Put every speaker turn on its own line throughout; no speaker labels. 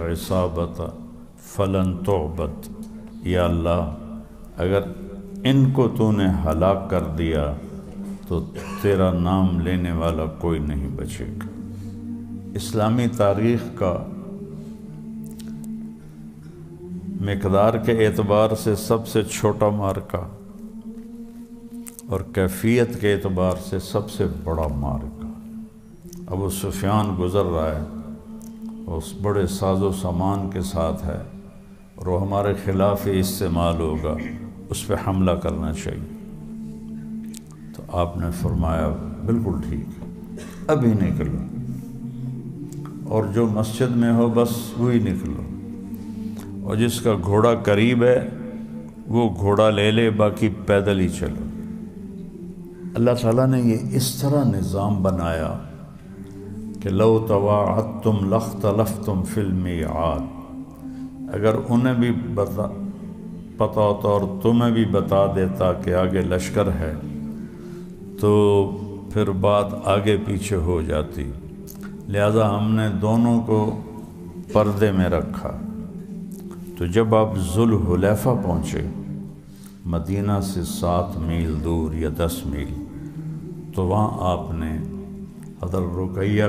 عصابت فلن تعبد، یا اللہ اگر ان کو تو نے ہلاک کر دیا تو تیرا نام لینے والا کوئی نہیں بچے گا۔ اسلامی تاریخ کا مقدار کے اعتبار سے سب سے چھوٹا معرکہ اور کیفیت کے اعتبار سے سب سے بڑا معرکہ ابو سفیان گزر رہا ہے، اس بڑے ساز و سامان کے ساتھ ہے اور وہ ہمارے خلاف ہی استعمال ہوگا، اس پہ حملہ کرنا چاہیے۔ تو آپ نے فرمایا بالکل ٹھیک ہے، ابھی نکلو، اور جو مسجد میں ہو بس وہی نکلو، اور جس کا گھوڑا قریب ہے وہ گھوڑا لے لے، باقی پیدل ہی چلو۔ اللہ تعالیٰ نے یہ اس طرح نظام بنایا کہ لو تواعدتم لاختلفتم فی المیعاد، اگر انہیں بھی پتہ ہوتا اور تمہیں بھی بتا دیتا کہ آگے لشکر ہے تو پھر بات آگے پیچھے ہو جاتی، لہذا ہم نے دونوں کو پردے میں رکھا۔ تو جب آپ ذوالحلیفہ پہنچے، مدینہ سے 7 میل دور یا 10 میل، تو وہاں آپ نے حضرت رقیہ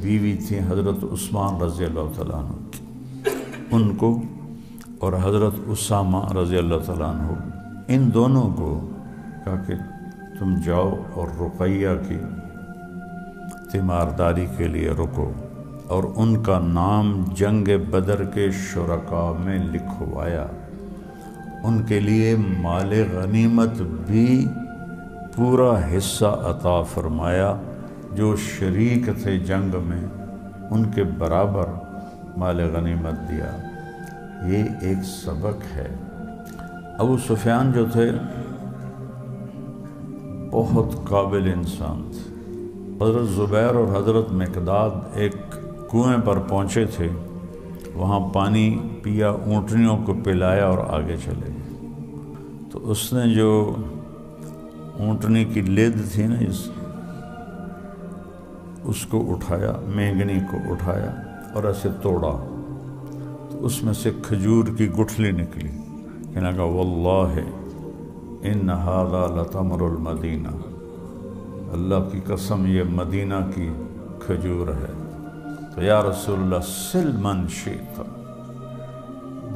بیوی تھیں حضرت عثمان رضی اللہ تعالیٰ عنہ کی، ان کو اور حضرت اسامہ رضی اللہ تعالیٰ عنہ، ان دونوں کو کہا کہ تم جاؤ اور رقیہ کی تیمارداری کے لیے رکو، اور ان کا نام جنگ بدر کے شرکاء میں لکھوایا، ان کے لیے مال غنیمت بھی پورا حصہ عطا فرمایا، جو شریک تھے جنگ میں ان کے برابر مال غنیمت دیا۔ یہ ایک سبق ہے۔ ابو سفیان جو تھے بہت قابل انسان تھے۔ حضرت زبیر اور حضرت مقداد ایک کنویں پر پہنچے تھے، وہاں پانی پیا، اونٹنیوں کو پلایا اور آگے چلے گئے۔ تو اس نے جو اونٹنی کی لید تھی نا، اس کو اٹھایا، مینگنی کو اٹھایا اور ایسے توڑا، تو اس میں سے کھجور کی گٹھلی نکلی۔ کہنے لگا واللہ ان ھذا لتمر المدینہ، اللہ کی قسم یہ مدینہ کی کھجور ہے۔ تو یا رسول اللہ سل من شئت،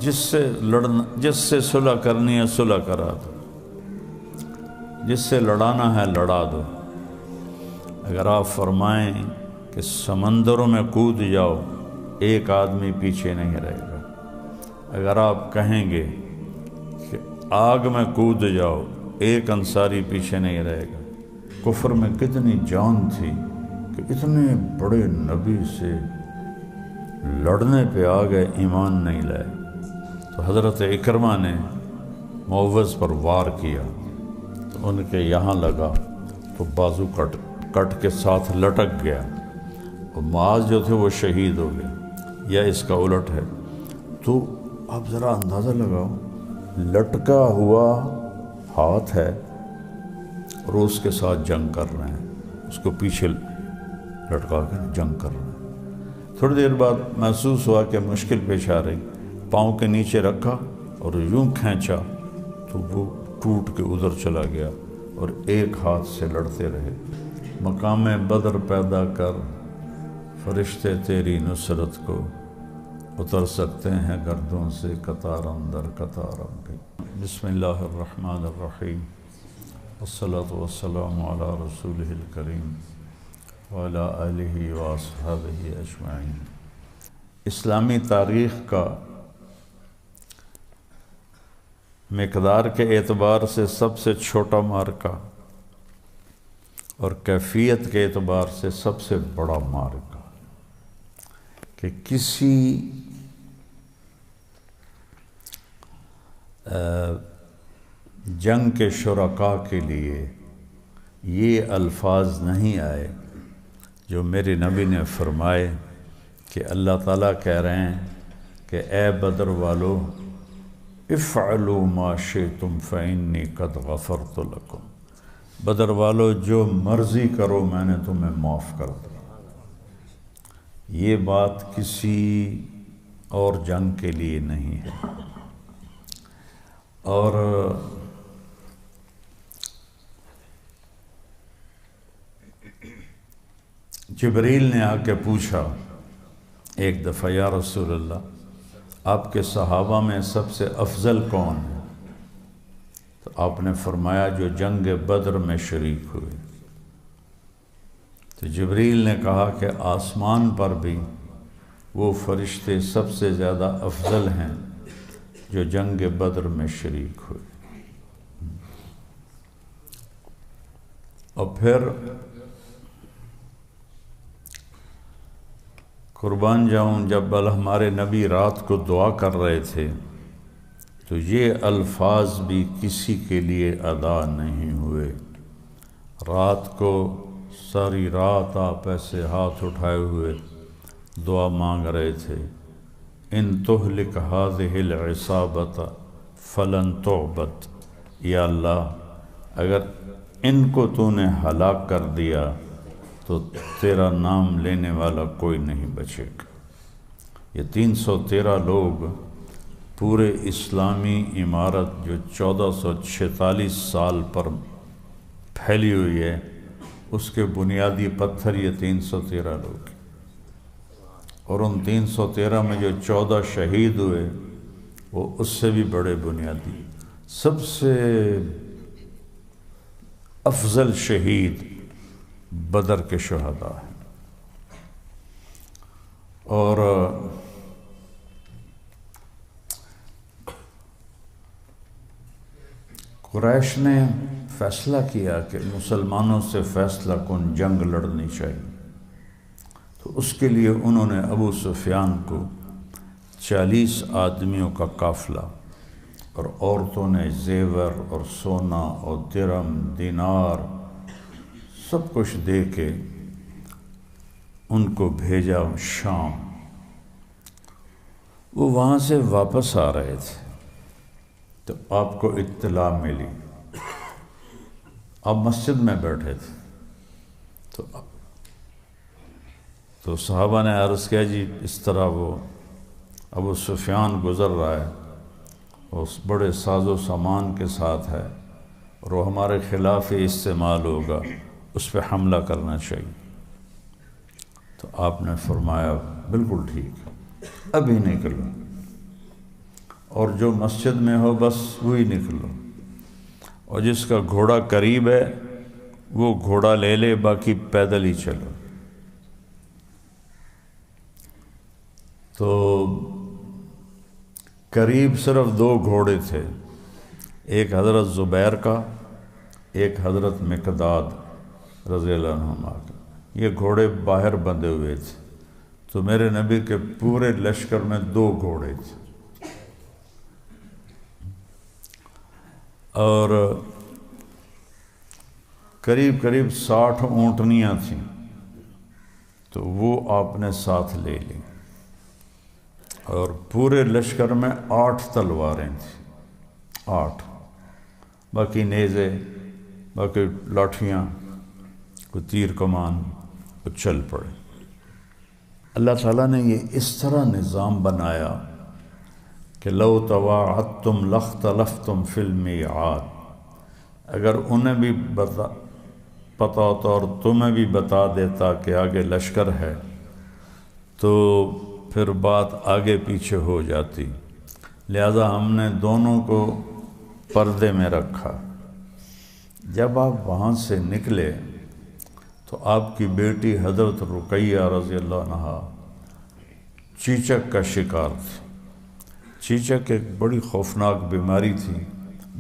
جس سے صلح کرنی ہے صلح کرا دو، جس سے لڑانا ہے لڑا دو۔ اگر آپ فرمائیں کہ سمندروں میں کود جاؤ، ایک آدمی پیچھے نہیں رہے گا۔ اگر آپ کہیں گے کہ آگ میں کود جاؤ، ایک انصاری پیچھے نہیں رہے گا۔ کفر میں کتنی جان تھی کہ اتنے بڑے نبی سے لڑنے پہ آ گئے، ایمان نہیں لائے۔ تو حضرت اکرمہ نے معوذ پر وار کیا تو ان کے یہاں لگا تو بازو کٹ کے ساتھ لٹک گیا، اور معاذ جو تھے وہ شہید ہو گئے، یا اس کا الٹ ہے۔ تو آپ ذرا اندازہ لگاؤ، لٹکا ہوا ہاتھ ہے اور اس کے ساتھ جنگ کر رہے ہیں، اس کو پیچھے لٹکا کے جنگ کر رہے ہیں۔ تھوڑی دیر بعد محسوس ہوا کہ مشکل پیش آ رہی، پاؤں کے نیچے رکھا اور یوں کھینچا تو وہ ٹوٹ کے ادھر چلا گیا، اور ایک ہاتھ سے لڑتے رہے۔ مقام بدر پیدا کر، فرشتے تیری نصرت کو اتر سکتے ہیں گردوں سے قطار اندر قطار بھی۔ بسم اللہ الرحمن الرحیم، والصلاة والسلام علی رسولہ الکریم وعلی آلہ واصحابہ اجمعین۔ اسلامی تاریخ کا مقدار کے اعتبار سے سب سے چھوٹا معرکہ اور کیفیت کے اعتبار سے سب سے بڑا معرکہ، کہ کسی جنگ کے شرکاء کے لیے یہ الفاظ نہیں آئے جو میرے نبی نے فرمائے کہ اللہ تعالیٰ کہہ رہے ہیں کہ اے بدر والو افعلوا ما شئتم فإنی قد غفرت لکم، بدر والو جو مرضی کرو میں نے تمہیں معاف کر دیا۔ یہ بات کسی اور جنگ کے لیے نہیں ہے۔ اور جبریل نے آ کے پوچھا ایک دفعہ، یا رسول اللہ آپ کے صحابہ میں سب سے افضل کون ہے؟ تو آپ نے فرمایا جو جنگ بدر میں شریک ہوئے۔ تو جبریل نے کہا کہ آسمان پر بھی وہ فرشتے سب سے زیادہ افضل ہیں جو جنگ بدر میں شریک ہوئے۔ اور پھر قربان جاؤں، جب ہمارے نبی رات کو دعا کر رہے تھے تو یہ الفاظ بھی کسی کے لیے ادا نہیں ہوئے۔ رات کو ساری رات آپ ایسے ہاتھ اٹھائے ہوئے دعا مانگ رہے تھے، ان تہلک ہذہ العصابۃ فلن تعبد، یا اللہ اگر ان کو تو نے ہلاک کر دیا تو تیرا نام لینے والا کوئی نہیں بچے گا۔ یہ 313 لوگ پورے اسلامی عمارت جو 1446 سال پر پھیلی ہوئی ہے، اس کے بنیادی پتھر یہ 313 لوگ، اور ان 313 میں جو 14 شہید ہوئے وہ اس سے بھی بڑے بنیادی، سب سے افضل شہید بدر کے شہداء ہیں۔ اور قریش نے فیصلہ کیا کہ مسلمانوں سے فیصلہ کن جنگ لڑنی چاہیے، تو اس کے لیے انہوں نے ابو سفیان کو 40 آدمیوں کا قافلہ اور عورتوں نے زیور اور سونا اور درم دینار سب کچھ دے کے ان کو بھیجا شام۔ وہ وہاں سے واپس آ رہے تھے تو آپ کو اطلاع ملی، آپ مسجد میں بیٹھے تھے تو صحابہ نے عرض کیا جی اس طرح وہ ابو سفیان گزر رہا ہے، اس بڑے ساز و سامان کے ساتھ ہے اور وہ ہمارے خلاف ہی استعمال ہوگا، اس پہ حملہ کرنا چاہیے۔ تو آپ نے فرمایا بالکل ٹھیک، ابھی نکلو، اور جو مسجد میں ہو بس وہی نکلو، اور جس کا گھوڑا قریب ہے وہ گھوڑا لے لے، باقی پیدل ہی چلو۔ تو قریب صرف 2 گھوڑے تھے، ایک حضرت زبیر کا، ایک حضرت مقداد رضی اللہ عنہ کا۔ یہ گھوڑے باہر بندھے ہوئے تھے، تو میرے نبی کے پورے لشکر میں 2 گھوڑے تھے، اور قریب قریب 60 اونٹنیاں تھیں، تو وہ آپ نے ساتھ لے لی، اور پورے لشکر میں 8 تلواریں تھیں، 8، باقی نیزے، باقی لاٹھیاں، کوئی تیر کمان، وہ چل پڑے۔ اللہ تعالیٰ نے یہ اس طرح نظام بنایا کہ لو تواعدتم لاختلفتم فی المیعاد، اگر انہیں بھی پتہ ہوتا اور تمہیں بھی بتا دیتا کہ آگے لشکر ہے تو پھر بات آگے پیچھے ہو جاتی، لہذا ہم نے دونوں کو پردے میں رکھا۔ جب آپ وہاں سے نکلے تو آپ کی بیٹی حضرت رقیہ رضی اللہ عنہا چیچک کا شکار تھی۔ چیچک ایک بڑی خوفناک بیماری تھی،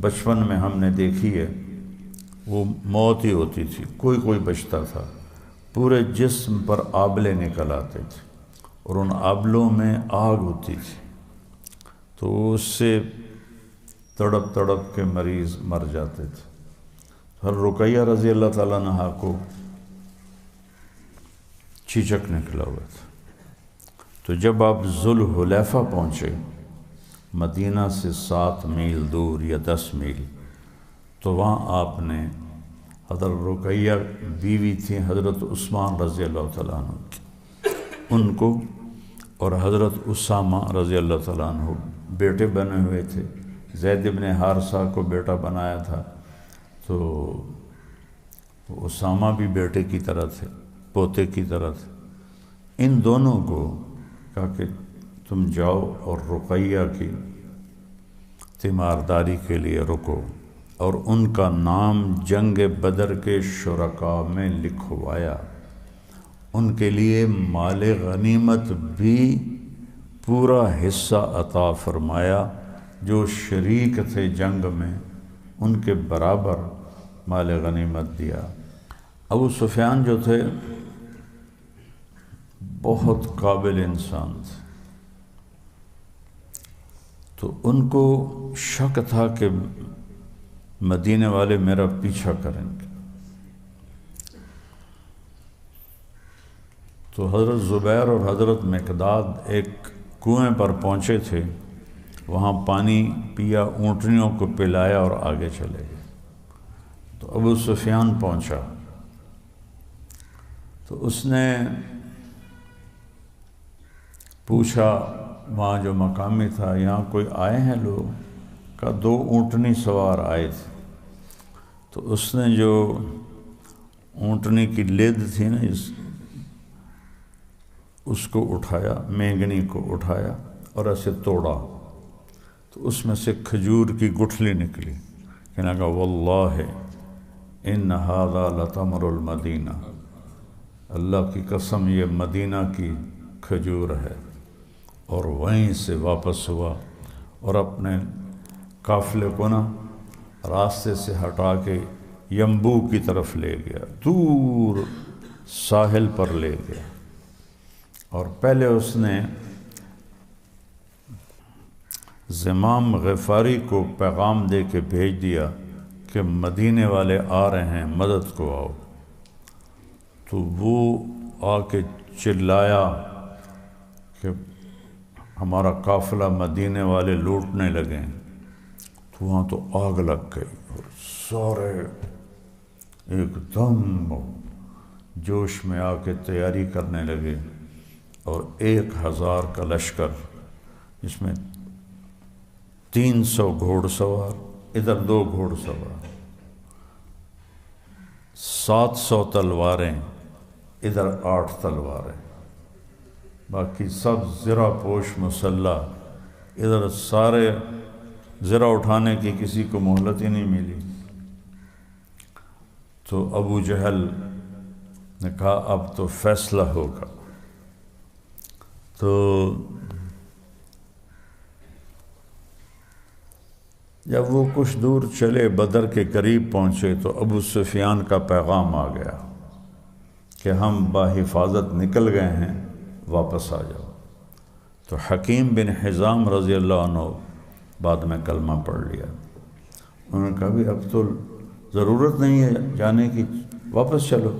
بچپن میں ہم نے دیکھی ہے، وہ موت ہی ہوتی تھی، کوئی بچتا تھا، پورے جسم پر آبلے نکل آتے تھے اور ان آبلوں میں آگ ہوتی تھی، تو اس سے تڑپ تڑپ کے مریض مر جاتے تھے۔ ہر رقیہ رضی اللہ تعالیٰ عنہا کو چیچک نکلا ہوا تھا۔ تو جب آپ ذوالحلیفہ پہنچے، مدینہ سے 7 میل دور یا 10 میل، تو وہاں آپ نے حضرت رقیہ بیوی تھی حضرت عثمان رضی اللہ تعالیٰ عنہ کی، ان کو اور حضرت اسامہ رضی اللہ تعالیٰ عنہ بیٹے بنے ہوئے تھے. زید بن حارثہ کو بیٹا بنایا تھا، تو اسامہ بھی بیٹے کی طرح تھے، پوتے کی طرح تھے. ان دونوں کو کہا کہ تم جاؤ اور رقیہ کی تیمارداری کے لیے رکو، اور ان کا نام جنگ بدر کے شرکاء میں لکھوایا. ان کے لیے مال غنیمت بھی پورا حصہ عطا فرمایا. جو شریک تھے جنگ میں ان کے برابر مال غنیمت دیا. ابو سفیان جو تھے بہت قابل انسان تھے، تو ان کو شک تھا کہ مدینے والے میرا پیچھا کریں گے. تو حضرت زبیر اور حضرت مقداد ایک کنویں پر پہنچے تھے، وہاں پانی پیا، اونٹنیوں کو پلایا اور آگے چلے گئے. تو ابو سفیان پہنچا تو اس نے پوچھا وہاں جو مقامی تھا، یہاں کوئی آئے ہیں لوگ؟ کا 2 اونٹنی سوار آئے تھے. تو اس نے جو اونٹنی کی لید تھی نا، اس کو اٹھایا، مینگنی کو اٹھایا اور ایسے توڑا، تو اس میں سے کھجور کی گٹھلی نکلی. کہنے لگا واللہ ان ھذا لتمر المدینہ، اللہ کی قسم یہ مدینہ کی کھجور ہے. اور وہیں سے واپس ہوا اور اپنے قافلے کو نا راستے سے ہٹا کے ینبوع کی طرف لے گیا، دور ساحل پر لے گیا. اور پہلے اس نے زمام غفاری کو پیغام دے کے بھیج دیا کہ مدینے والے آ رہے ہیں، مدد کو آؤ. تو وہ آ کے چلایا کہ ہمارا قافلہ مدینے والے لوٹنے لگے. تو وہاں تو آگ لگ گئی اور سارے ایک دم جوش میں آ کے تیاری کرنے لگے. اور 1000 کا لشکر، جس میں 300 گھوڑ سوار، ادھر 2 گھوڑ سوار، 700 تلواریں، ادھر 8 تلواریں، باقی سب زرہ پوش مسلح. ادھر سارے زرہ اٹھانے کی کسی کو مہلت ہی نہیں ملی. تو ابو جہل نے کہا اب تو فیصلہ ہوگا. تو جب وہ کچھ دور چلے، بدر کے قریب پہنچے، تو ابو سفیان کا پیغام آ گیا کہ ہم بحفاظت نکل گئے ہیں، واپس آ جاؤ. تو حکیم بن حزام رضی اللہ عنہ بعد میں کلمہ پڑھ لیا. انہوں نے کہا بھی اب تو ضرورت نہیں ہے جانے کی، واپس چلو.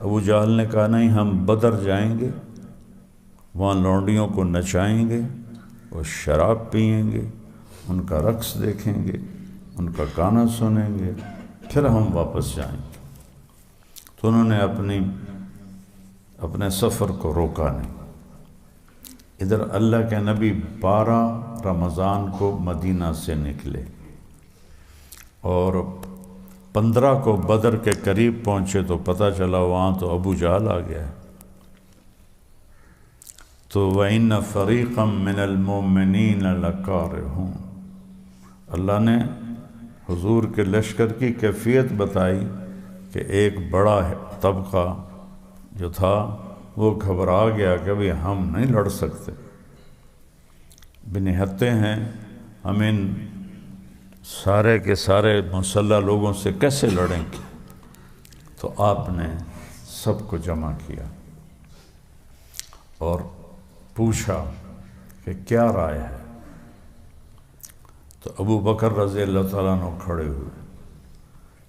ابو جہل نے کہا نہیں، ہم بدر جائیں گے، وہاں لونڈیوں کو نچائیں گے، وہ شراب پئیں گے، ان کا رقص دیکھیں گے، ان کا گانا سنیں گے، پھر ہم واپس جائیں گے. تو انہوں نے اپنے سفر کو روکا نہیں. ادھر اللہ کے نبی 12 رمضان کو مدینہ سے نکلے اور 15 کو بدر کے قریب پہنچے تو پتہ چلا وہاں تو ابو جہل آ گیا ہے. تو وَإِنَّ فَرِيقًا مِّنَ الْمُؤْمِنِينَ لَكَارِهُونَ، اللہ نے حضور کے لشکر کی کیفیت بتائی کہ ایک بڑا طبقہ جو تھا وہ گھبرا گیا کہ ابھی ہم نہیں لڑ سکتے، بنہتے ہیں، ہم ان سارے کے سارے مسلح لوگوں سے کیسے لڑیں گے. تو آپ نے سب کو جمع کیا اور پوچھا کہ کیا رائے ہے. تو ابو بکر رضی اللہ تعالیٰ عنہ کھڑے ہوئے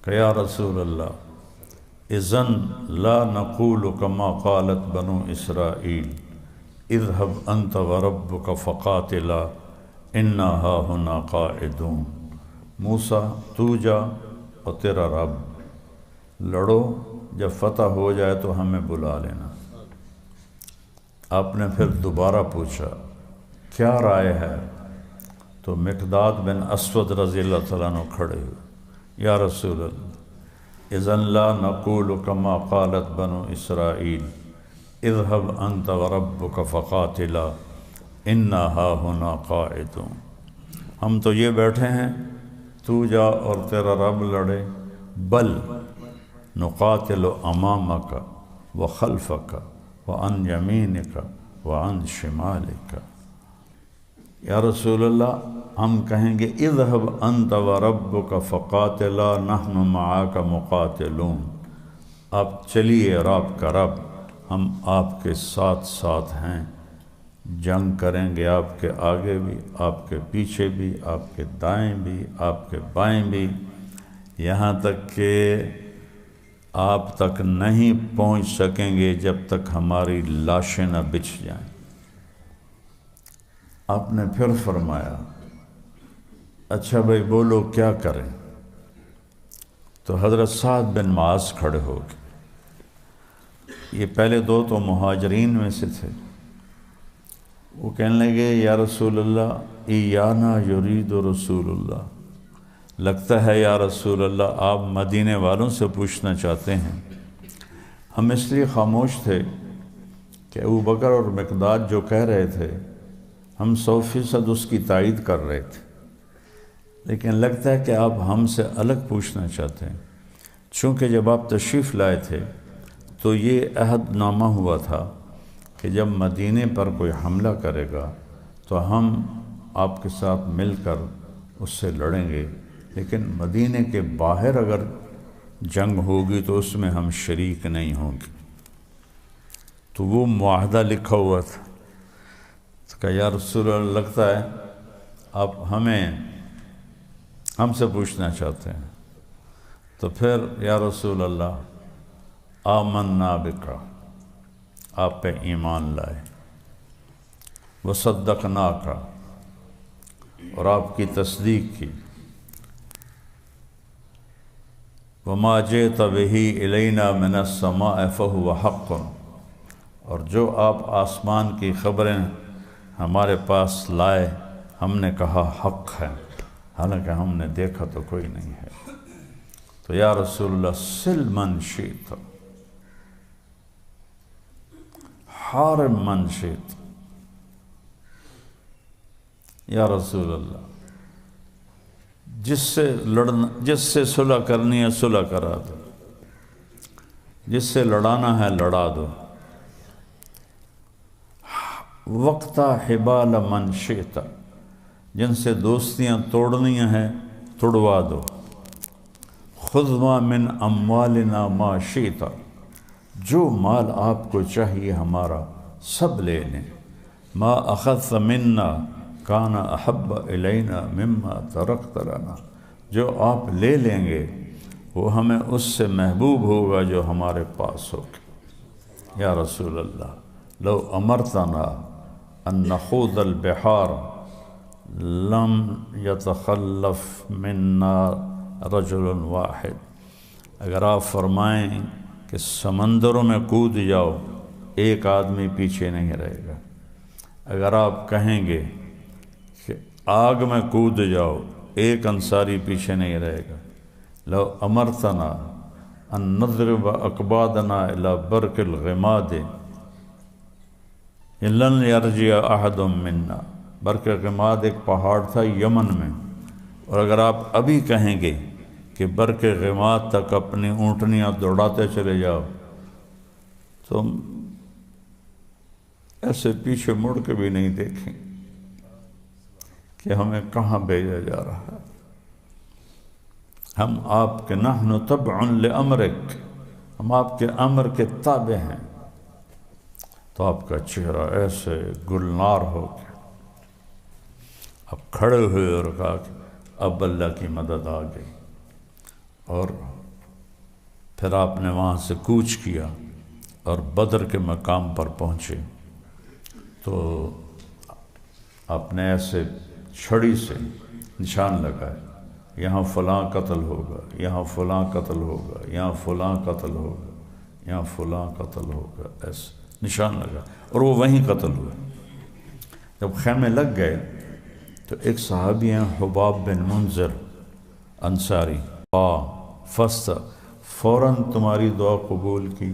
کہ یا رسول اللہ، اذن لا نقول کما قالت بنو اسرائیل اذهب انت وربک فقاتلا انا ہاہنا قاعدون. موسیٰ تو جا اور تیرا رب لڑو، جب فتح ہو جائے تو ہمیں بلا لینا. آپ نے پھر دوبارہ پوچھا کیا رائے ہے؟ تو مقداد بن اسود رضی اللہ تعالیٰ عنہ کھڑے ہوئے، یا رسول اللہ اذن لا نقول کما قالت بنو اسرائیل اذهب انت وربک فقاتلا انا ہاہنا قاعدون، ہم تو یہ بیٹھے ہیں، تو جا اور تیرا رب لڑے، بل نقاتل امامک وخلفک وعن یمینک وعن شمالک، یا رسول اللہ ہم کہیں گے اذهب انت وربک فقاتلا نحن معاک مقاتلون، آپ چلیے اور آپ کا رب، ہم آپ کے ساتھ ساتھ ہیں، جنگ کریں گے آپ کے آگے بھی، آپ کے پیچھے بھی، آپ کے دائیں بھی، آپ کے بائیں بھی، یہاں تک کہ آپ تک نہیں پہنچ سکیں گے جب تک ہماری لاشیں نہ بچھ جائیں۔ آپ نے پھر فرمایا اچھا بھائی بولو کیا کریں؟ تو حضرت سعد بن معاذ کھڑے ہو گئے، یہ پہلے دو تو مہاجرین میں سے تھے، وہ کہنے لگے یا رسول اللہ ایانا یرید رسول اللہ، لگتا ہے یا رسول اللہ آپ مدینے والوں سے پوچھنا چاہتے ہیں۔ ہم اس لیے خاموش تھے کہ ابو بکر اور مقداد جو کہہ رہے تھے ہم 100% اس کی تائید کر رہے تھے، لیکن لگتا ہے کہ آپ ہم سے الگ پوچھنا چاہتے ہیں، چونکہ جب آپ تشریف لائے تھے تو یہ عہد نامہ ہوا تھا کہ جب مدینے پر کوئی حملہ کرے گا تو ہم آپ کے ساتھ مل کر اس سے لڑیں گے، لیکن مدینے کے باہر اگر جنگ ہوگی تو اس میں ہم شریک نہیں ہوں گے۔ تو وہ معاہدہ لکھا ہوا تھا، تو کہا یا رسول اللہ لگتا ہے آپ ہم سے پوچھنا چاہتے ہیں، تو پھر یا رسول اللہ آمنا بکا، آپ پہ ایمان لائے، وصدقناک، اور آپ کی تصدیق کی، وما جئت بہ الینا من السماء فہو حق، اور جو آپ آسمان کی خبریں ہمارے پاس لائے ہم نے کہا حق ہے، حالانکہ ہم نے دیکھا تو کوئی نہیں ہے۔ تو یا رسول اللہ سل من شئت حارم من شئت، یا رسول اللہ جس سے صلح کرنی ہے صلح کرا دو، جس سے لڑانا ہے لڑا دو، وقتا حبال من شئت، جن سے دوستیاں توڑنی ہیں توڑوا دو، خذ ما من اموالنا ما شئت، جو مال آپ کو چاہیے ہمارا سب لے لیں، ما اخذت منا کان احب الینا مما ترکت لنا، جو آپ لے لیں گے وہ ہمیں اس سے محبوب ہوگا جو ہمارے پاس ہوگا۔ یا رسول اللہ لو امرتنا ان نخوض البحار لم یتخلف منا رجل واحد، اگر آپ فرمائیں کہ سمندروں میں کود جاؤ ایک آدمی پیچھے نہیں رہے گا، اگر آپ کہیں گے کہ آگ میں کود جاؤ ایک انصاری پیچھے نہیں رہے گا، لو امرتنا ان نضرب اکبادنا الی برق الغماد لن یرجع احد منا، برق غماد ایک پہاڑ تھا یمن میں، اور اگر آپ ابھی کہیں گے کہ برق غماد تک اپنی اونٹنیاں دوڑاتے چلے جاؤ تو ایسے پیچھے مڑ کے بھی نہیں دیکھیں کہ ہمیں کہاں بھیجا جا رہا ہے۔ ہم آپ کے نحن تبع لامرک، ہم آپ کے امر کے تابع ہیں۔ تو آپ کا چہرہ ایسے گلنار ہو گیا، اب کھڑے ہوئے اور کہا کہ اب اللہ کی مدد آ گئی، اور پھر آپ نے وہاں سے کوچ کیا اور بدر کے مقام پر پہنچے، تو آپ نے ایسے چھڑی سے نشان لگائے، یہاں فلاں قتل ہوگا، یہاں فلاں قتل ہوگا، یہاں فلاں قتل ہوگا، یہاں فلاں قتل ہوگا، ایسے نشان لگا، اور وہ وہیں قتل ہوئے۔ جب خیمے لگ گئے تو ایک صحابی ہیں حباب بن منذر انصاری، فست فوراً تمہاری دعا قبول کی،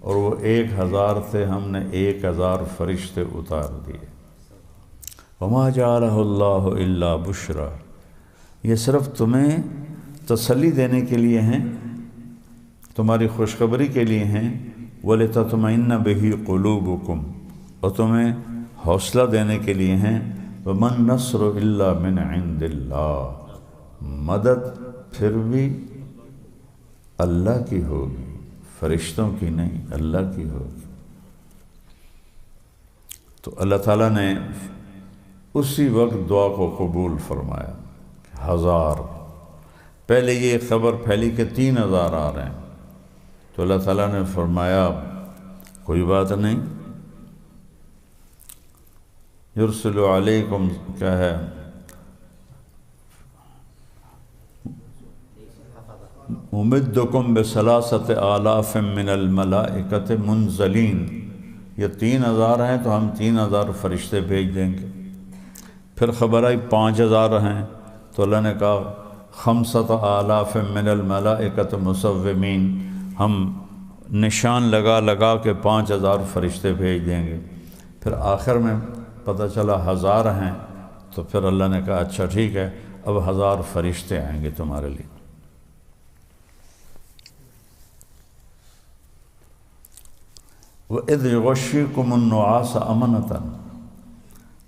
اور وہ 1000 تھے، ہم نے 1000 فرشتے اتار دیے۔ وما جعلہ اللہ الا بشرا، یہ صرف تمہیں تسلی دینے کے لیے ہیں، تمہاری خوشخبری کے لیے ہیں، وَلِتَطْمَئِنَّ بِهِ قُلُوبُكُمْ، اور تمہیں حوصلہ دینے کے لیے ہیں۔ وَمَن نَّصْرُ إِلَّا مِنْ عِنْدِ اللَّهِ، مدد پھر بھی اللہ کی ہوگی، فرشتوں کی نہیں، اللہ کی ہوگی۔ تو اللہ تعالیٰ نے اسی وقت دعا کو قبول فرمایا۔ 1000 پہلے یہ خبر پھیلی کہ 3000 آ رہے ہیں، تو اللہ تعالیٰ نے فرمایا کوئی بات نہیں، یرسل علیکم، کیا ہے، ممدکم بثلاثۃ آلاف من الملائکۃ منزلین، یہ 3000 ہیں تو ہم 3000 فرشتے بھیج دیں گے۔ پھر خبر آئی 5000 ہیں، تو اللہ نے کہا 5000 من الملائکۃ مسومین، ہم نشان لگا لگا کے 5000 فرشتے بھیج دیں گے۔ پھر آخر میں پتہ چلا 1000 ہیں، تو پھر اللہ نے کہا اچھا ٹھیک ہے، اب 1000 فرشتے آئیں گے تمہارے لیے۔ وَإِذْ يُغَشِّيكُمُ النُّعَاسَ أَمَنَةً،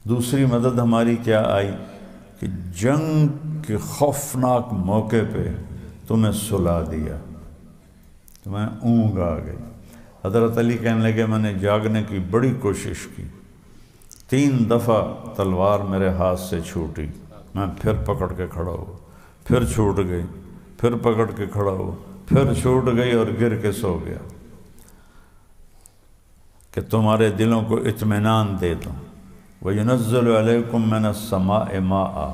دوسری مدد ہماری کیا آئی کہ جنگ کے خوفناک موقع پہ تمہیں سلا دیا، تمہیں اونگ آ گئی۔ حضرت علی کہنے لگے میں نے جاگنے کی بڑی کوشش کی، 3 دفعہ تلوار میرے ہاتھ سے چھوٹی، میں پھر پکڑ کے کھڑا ہوا، پھر چھوٹ گئی، پھر پکڑ کے کھڑا ہوا، پھر چھوٹ گئی اور گر کے سو گیا کہ تمہارے دلوں کو اطمینان دے دوں۔ وَيُنَزِّلُ عَلَيْكُم مِّنَ السَّمَاءِ مَاءً،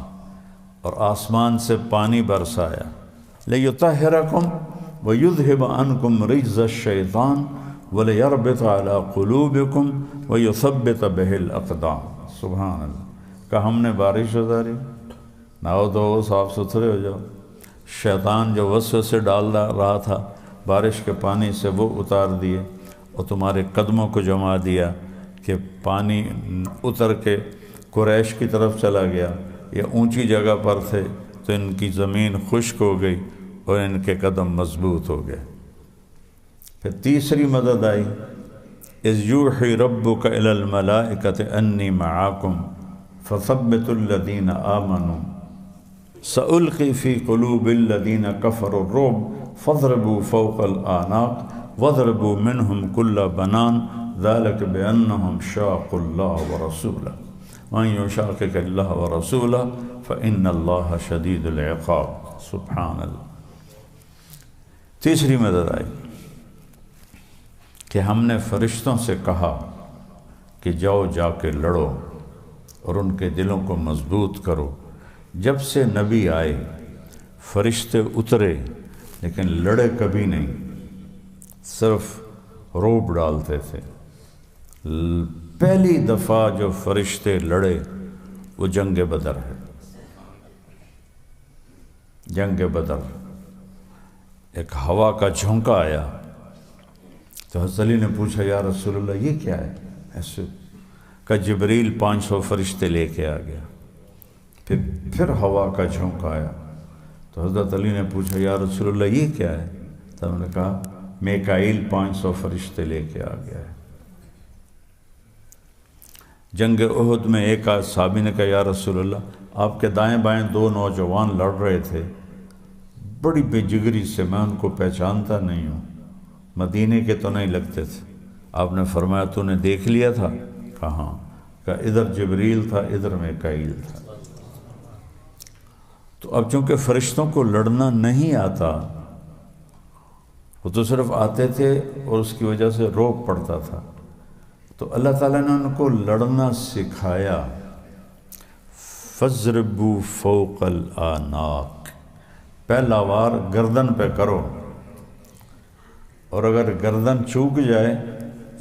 اور آسمان سے پانی برسایا، لِيُطَهِّرَكُمْ وَيُذْهِبَ عَنْكُمْ رِجْزَ الشَّيْطَانِ وَلِيَرْبِطَ عَلَىٰ قُلُوبِكُمْ وَيُثَبِّتَ بِهِ الْأَقْدَامَ۔ سبحان اللہ، کہ ہم نے بارش اتاری، نہاؤ دھو صاف ستھرے ہو جاؤ۔ شیطان جو وسوسے ڈال رہا تھا بارش کے پانی سے، وہ اتار دیے، اور تمہارے قدموں کو جما دیا کہ پانی اتر کے قریش کی طرف چلا گیا، یا اونچی جگہ پر تھے تو ان کی زمین خشک ہو گئی اور ان کے قدم مضبوط ہو گئے۔ پھر تیسری مدد آئی، اذ یوحی ربک الی الملائکۃ انی معاکم فثبتوا الذین آمنوا سألقی فی قلوب الذین کفروا الرعب فاضربوا فوق الأعناق واضربوا منهم كل بنان ذلك بأنهم شاقوا الله ورسوله ومن يشاقق الله ورسوله فإن الله شديد العقاب۔ سبحان اللہ۔ تیسری مدد آئی کہ ہم نے فرشتوں سے کہا کہ جاؤ جا کے لڑو اور ان کے دلوں کو مضبوط کرو۔ جب سے نبی آئے فرشتے اترے لیکن لڑے کبھی نہیں، صرف روب ڈالتے تھے۔ پہلی دفعہ جو فرشتے لڑے وہ جنگ بدر ہے۔ جنگ بدر، ایک ہوا کا جھونکا آیا تو حضرت علی نے پوچھا یا رسول اللہ یہ کیا ہے؟ ایسے کہ جبریل 500 فرشتے لے کے آ گیا۔ پھر ہوا کا جھونکا آیا تو حضرت علی نے پوچھا یا رسول اللہ یہ کیا ہے؟ تو انہوں نے کہا میکائیل 500 فرشتے لے کے آ گیا ہے۔ جنگ احد میں ایک صحابی نے کہا یا رسول اللہ آپ کے دائیں بائیں 2 نوجوان لڑ رہے تھے، بڑی بے جگری سے، میں ان کو پہچانتا نہیں ہوں، مدینے کے تو نہیں لگتے تھے۔ آپ نے فرمایا تو نے دیکھ لیا تھا؟ کہاں؟ کہا ادھر جبریل تھا، ادھر میکائیل تھا۔ تو اب چونکہ فرشتوں کو لڑنا نہیں آتا، وہ تو صرف آتے تھے اور اس کی وجہ سے روک پڑتا تھا، تو اللہ تعالیٰ نے ان کو لڑنا سکھایا۔ فَاضْرِبُوا فَوْقَ الْأَعْنَاقِ، پہلا وار گردن پہ کرو، اور اگر گردن چوک جائے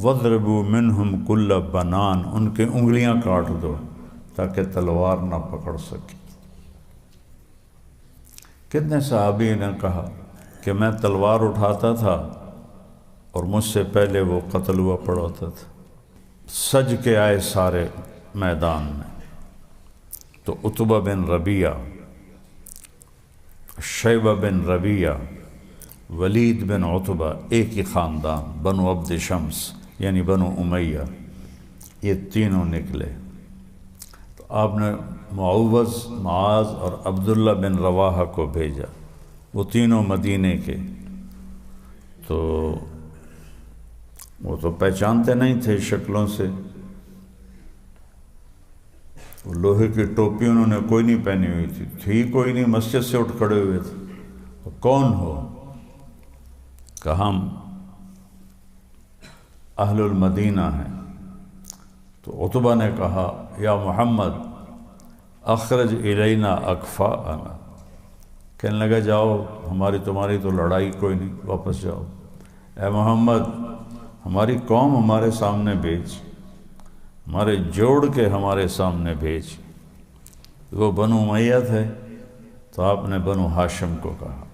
وَضْرِبُوا مِنْهُمْ كُلَّ بَنَان، ان کی انگلیاں کاٹ دو تاکہ تلوار نہ پکڑ سکے۔ کتنے صحابی نے کہا کہ میں تلوار اٹھاتا تھا اور مجھ سے پہلے وہ قتل ہوا پڑا ہوتا تھا۔ سج کے آئے سارے میدان میں، تو عتبہ بن ربیعہ، شیبہ بن ربیعہ، ولید بن عتبہ، ایک ہی خاندان، بنو عبد شمس یعنی بنو امیہ، یہ تینوں نکلے۔ تو آپ نے معوذ، معاذ اور عبداللہ بن رواحہ کو بھیجا، وہ تینوں مدینے کے۔ تو وہ تو پہچانتے نہیں تھے شکلوں سے، وہ لوہے کی ٹوپی انہوں نے کوئی نہیں پہنی ہوئی تھی کوئی نہیں، مسجد سے اٹھ کھڑے ہوئے تھے۔ کون ہو؟ کہ ہم اہل المدینہ ہیں۔ تو عتبہ نے کہا یا محمد اخرج الینا اکفاءنا، کہنے لگا جاؤ تمہاری تو لڑائی کوئی نہیں، واپس جاؤ۔ اے محمد ہماری قوم ہمارے سامنے بھیج، ہمارے جوڑ کے ہمارے سامنے بھیج۔ وہ بنو امیہ تھے، تو آپ نے بنو ہاشم کو کہا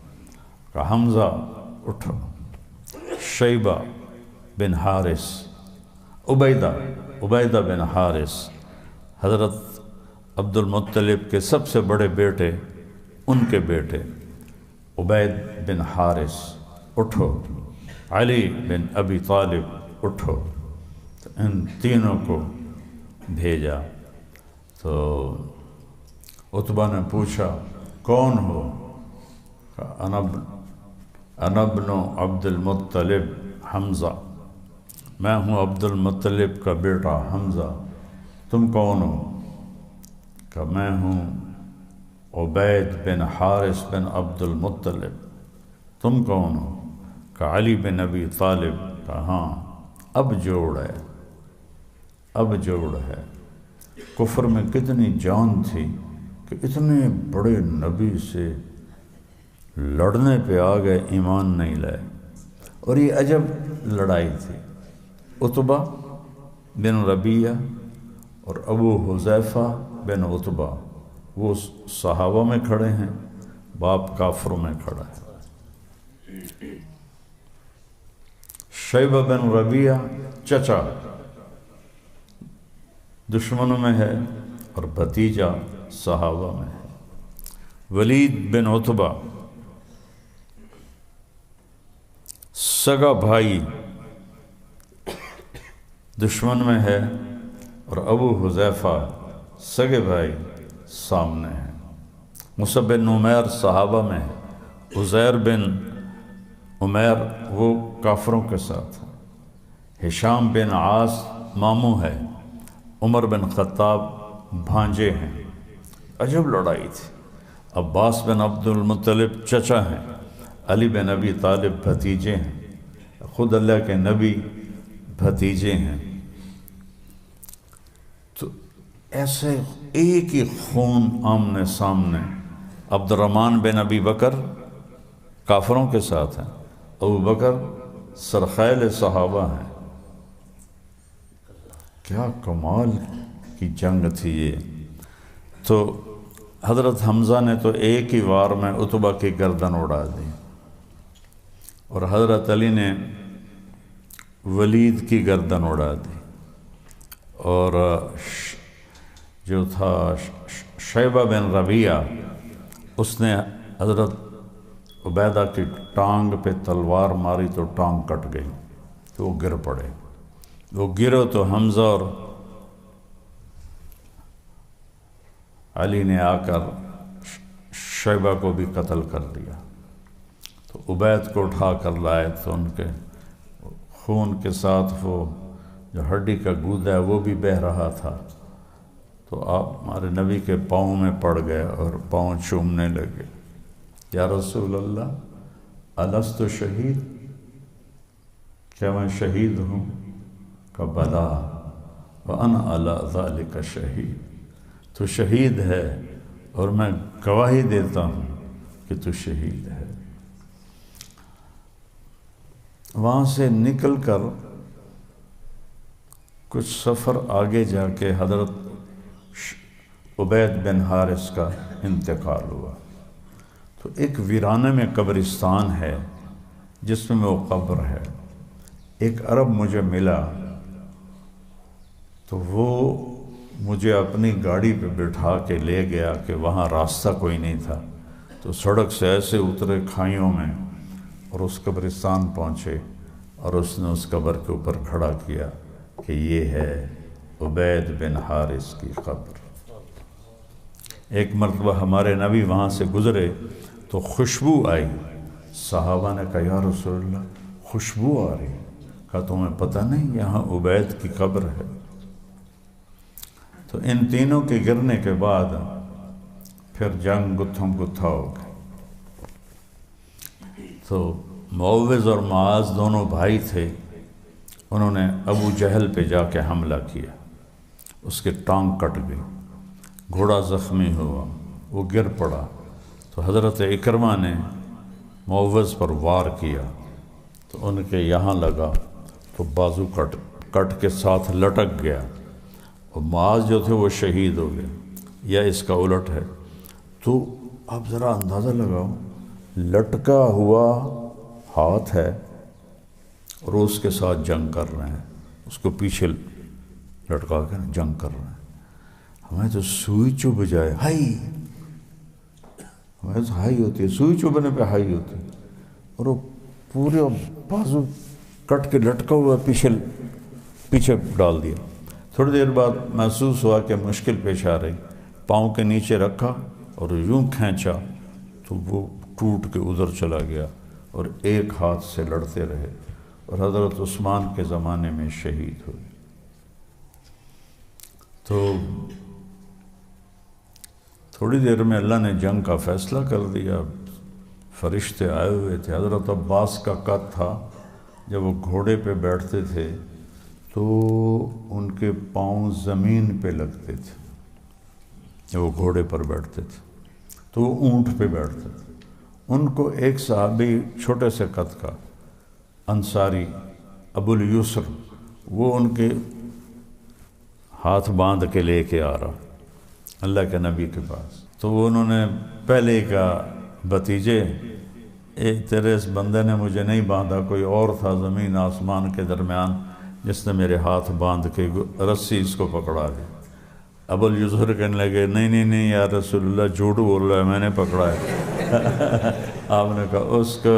کہ حمزہ اٹھو، شیبہ بن حارث، عبیدہ بن حارث، حضرت عبد المطلب کے سب سے بڑے بیٹے، ان کے بیٹے عبید بن حارث اٹھو، علی بن ابی طالب اٹھو۔ تو ان تینوں کو بھیجا۔ تو عتبہ نے پوچھا کون ہو؟ انا ابن عبد المطلب حمزہ، میں ہوں عبد المطلب کا بیٹا حمزہ۔ تم کون ہو؟ کہ میں ہوں عبید بن حارث بن عبد المطلب۔ تم کون ہو؟ کہ علی بن ابی طالب۔ کہ ہاں اب جوڑ ہے، اب جوڑ ہے۔ کفر میں کتنی جان تھی کہ اتنے بڑے نبی سے لڑنے پہ آ گئے، ایمان نہیں لائے۔ اور یہ عجب لڑائی تھی۔ عتبہ بن ربیعہ اور ابو حذیفہ بن عتبہ، وہ صحابہ میں کھڑے ہیں، باپ کافروں میں کھڑا ہے۔ شیبہ بن ربیعہ چچا دشمنوں میں ہے اور بھتیجا صحابہ میں ہے۔ ولید بن عتبہ سگا بھائی دشمن میں ہے، اور ابو حذیفہ سگے بھائی سامنے ہیں۔ مصعب بن عمیر صحابہ میں ہے، عزیر بن عمیر وہ کافروں کے ساتھ ہے، ہشام بن عاص ماموں ہے، عمر بن خطاب بھانجے ہیں۔ عجب لڑائی تھی۔ عباس بن عبد المطلب چچا ہیں، علی بن ابی طالب بھتیجے ہیں، خود اللہ کے نبی بھتیجے ہیں۔ تو ایسے ایک ہی خون آمنے سامنے۔ عبد الرحمن بن ابی بکر کافروں کے ساتھ ہیں، ابو بکر سرخیل صحابہ ہیں۔ کیا کمال کی جنگ تھی یہ۔ تو حضرت حمزہ نے تو ایک ہی وار میں عتبہ کی گردن اڑا دی، اور حضرت علی نے ولید کی گردن اڑا دی، اور جو تھا شیبہ بن ربیعہ، اس نے حضرت عبیدہ کی ٹانگ پہ تلوار ماری تو ٹانگ کٹ گئی، تو وہ گر پڑے۔ وہ گرو تو حمزہ اور علی نے آ کر شیبہ کو بھی قتل کر دیا۔ تو عبید کو اٹھا کر لائے تو ان کے خون کے ساتھ وہ جو ہڈی کا گودا ہے وہ بھی بہہ رہا تھا۔ تو آپ ہمارے نبی کے پاؤں میں پڑ گئے اور پاؤں چومنے لگے، یا رسول اللہ الست شہید، کیا میں شہید ہوں؟ کہ بلا وانا علی ذلک شہید، تو شہید ہے اور میں گواہی دیتا ہوں کہ تو شہید ہے۔ وہاں سے نکل کر کچھ سفر آگے جا کے حضرت عبید بن حارث کا انتقال ہوا، تو ایک ویرانے میں قبرستان ہے جس میں وہ قبر ہے۔ ایک عرب مجھے ملا تو وہ مجھے اپنی گاڑی پہ بٹھا کے لے گیا کہ وہاں راستہ کوئی نہیں تھا، تو سڑک سے ایسے اترے کھائیوں میں اور اس قبرستان پہنچے، اور اس نے اس قبر کے اوپر کھڑا کیا کہ یہ ہے عبید بن حارث کی قبر۔ ایک مرتبہ ہمارے نبی وہاں سے گزرے تو خوشبو آئی، صحابہ نے کہا یا رسول اللہ خوشبو آ رہی، کہا تمہیں پتہ نہیں یہاں عبید کی قبر ہے؟ تو ان تینوں کے گرنے کے بعد پھر جنگ گتھم گتھا ہو گئی۔ تو معوذ اور معاذ دونوں بھائی تھے، انہوں نے ابو جہل پہ جا کے حملہ کیا، اس کے ٹانگ کٹ گئی، گھوڑا زخمی ہوا، وہ گر پڑا، تو حضرت اکرمہ نے معوذ پر وار کیا تو ان کے یہاں لگا تو بازو کٹ کے ساتھ لٹک گیا، اور معاذ جو تھے وہ شہید ہو گئے، یا اس کا الٹ ہے۔ تو آپ ذرا اندازہ لگاؤ، لٹکا ہوا ہاتھ ہے اور اس کے ساتھ جنگ کر رہے ہیں، اس کو پیچھے لٹکا کے جنگ کر رہے ہیں۔ ہمیں تو سوئی چبھ جائے، ہائی، ہمیں تو ہائی ہوتی ہے، سوئی چبھنے پہ ہائی ہوتی ہے، اور وہ پورے بازو کٹ کے لٹکا ہوا پیچھے ڈال دیا۔ تھوڑی دیر بعد محسوس ہوا کہ مشکل پیش آ رہی، پاؤں کے نیچے رکھا اور یوں کھینچا تو وہ ٹوٹ کے ادھر چلا گیا، اور ایک ہاتھ سے لڑتے رہے، اور حضرت عثمان کے زمانے میں شہید ہوئے۔ تو تھوڑی دیر میں اللہ نے جنگ کا فیصلہ کر دیا، فرشتے آئے ہوئے تھے۔ حضرت عباس کا قد تھا، جب وہ گھوڑے پہ بیٹھتے تھے تو ان کے پاؤں زمین پہ لگتے تھے، جب وہ گھوڑے پر بیٹھتے تھے تو وہ اونٹ پہ بیٹھتے تھے۔ ان کو ایک صحابی چھوٹے سے قد کا انصاری ابو الیسر، وہ ان کے ہاتھ باندھ کے لے کے آ رہا اللہ کے نبی کے پاس، تو وہ انہوں نے پہلے ہی کہا بھتیجے تیرے اس بندے نے مجھے نہیں باندھا، کوئی اور تھا زمین آسمان کے درمیان جس نے میرے ہاتھ باندھ کے رسی اس کو پکڑا دی۔ ابو الیسر کہنے لگے نہیں یا رسول اللہ جھوٹ بول رہا ہے، میں نے پکڑا ہے۔ آپ نے کہا اس کو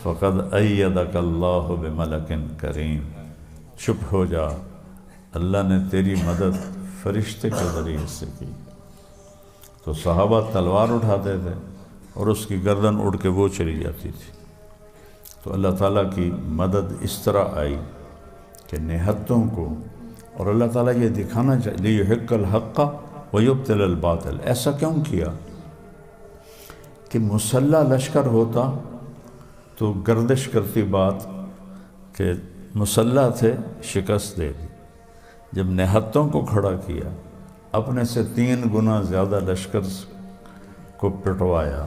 فقد ایدک اللہ بملک کریم، چپ ہو جا، اللہ نے تیری مدد فرشتے کے ذریعے سے کی۔ تو صحابہ تلوار اٹھاتے تھے اور اس کی گردن اڑ کے وہ چلی جاتی تھی۔ تو اللہ تعالیٰ کی مدد اس طرح آئی کہ نہتوں کو، اور اللہ تعالیٰ یہ دکھانا چاہیے لیحق الحق ویبطل الباطل۔ ایسا کیوں کیا کہ مسلح لشکر ہوتا تو گردش کرتی بات کہ مسلح تھے شکست دے دی، جب نہتوں کو کھڑا کیا، اپنے سے 3 گنا زیادہ لشکر کو پٹوایا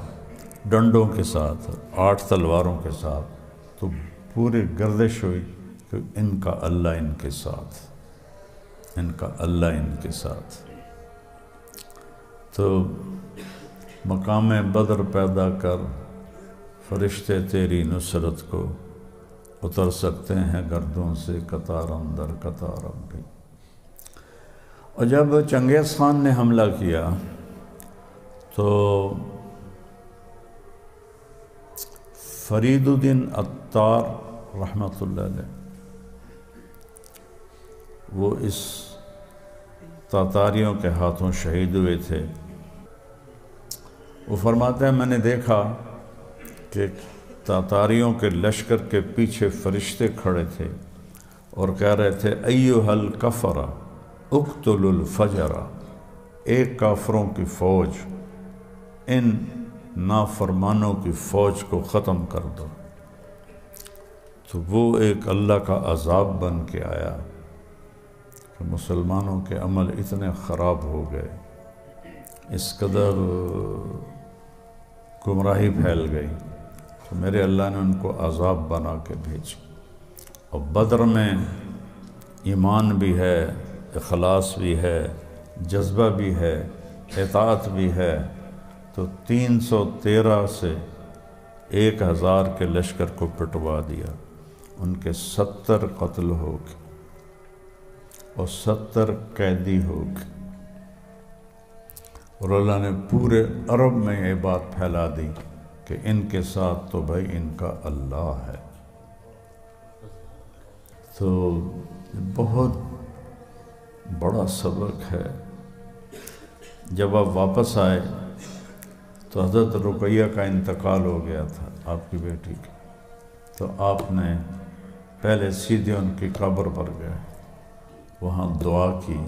ڈنڈوں کے ساتھ، 8 تلواروں کے ساتھ، تو پوری گردش ہوئی کہ ان کا اللہ ان کے ساتھ، ان کا اللہ ان کے ساتھ۔ تو مقام بدر پیدا کر، فرشتے تیری نصرت کو اتر سکتے ہیں گردوں سے قطار اندر قطار اب بھی۔ اور جب چنگیز خان نے حملہ کیا تو فرید الدین عطار رحمۃ اللہ علیہ وہ اس تاتاریوں کے ہاتھوں شہید ہوئے تھے۔ وہ فرماتے ہیں میں نے دیکھا کہ تاتاریوں کے لشکر کے پیچھے فرشتے کھڑے تھے اور کہہ رہے تھے ایھا الکفرہ اقتلوا الفجرہ، ایک کافروں کی فوج، ان نافرمانوں کی فوج کو ختم کر دو۔ تو وہ ایک اللہ کا عذاب بن کے آیا کہ مسلمانوں کے عمل اتنے خراب ہو گئے، اس قدر گمراہی پھیل گئی، تو میرے اللہ نے ان کو عذاب بنا کے بھیجا۔ اور بدر میں ایمان بھی ہے، اخلاص بھی ہے، جذبہ بھی ہے، اطاعت بھی ہے، تو 313 سے 1000 کے لشکر کو پٹوا دیا، ان کے 70 قتل ہو گئے اور 70 قیدی ہو گئے، اور اللہ نے پورے عرب میں یہ بات پھیلا دی کہ ان کے ساتھ تو بھائی ان کا اللہ ہے۔ تو بہت بڑا سبق ہے۔ جب آپ واپس آئے تو حضرت رقیہ کا انتقال ہو گیا تھا، آپ کی بیٹی کا، تو آپ نے پہلے سیدھے ان کی قبر پر گئے، وہاں دعا کی،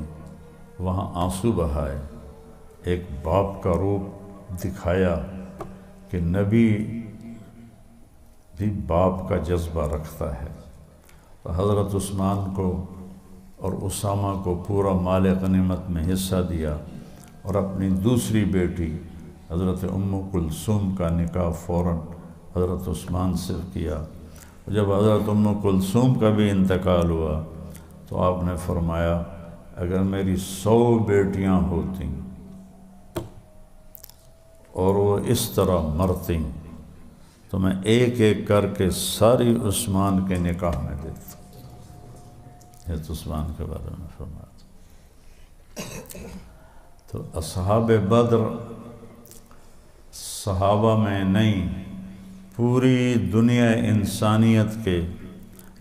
وہاں آنسو بہائے، ایک باپ کا روپ دکھایا کہ نبی بھی باپ کا جذبہ رکھتا ہے۔ تو حضرت عثمان کو اور اسامہ کو پورا مال غنیمت میں حصہ دیا، اور اپنی دوسری بیٹی حضرت ام کلثوم کا نکاح فوراً حضرت عثمان سے کیا۔ جب حضرت ام کلثوم کا بھی انتقال ہوا تو آپ نے فرمایا اگر میری 100 بیٹیاں ہوتیں اور وہ اس طرح مرتیں تو میں ایک ایک کر کے ساری عثمان کے نکاح میں دیتا۔ حضرت عثمان کے بارے میں فرمایا۔ تو اصحاب بدر صحابہ میں نہیں، پوری دنیا انسانیت کے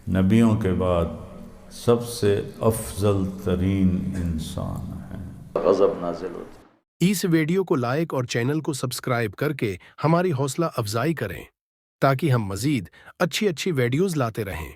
نبیوں کے بعد سب سے افضل ترین انسان ہیں۔ غضب نازل ہوتا۔
اس ویڈیو کو لائک اور چینل کو سبسکرائب کر کے ہماری حوصلہ افزائی کریں تاکہ ہم مزید اچھی ویڈیوز لاتے رہیں۔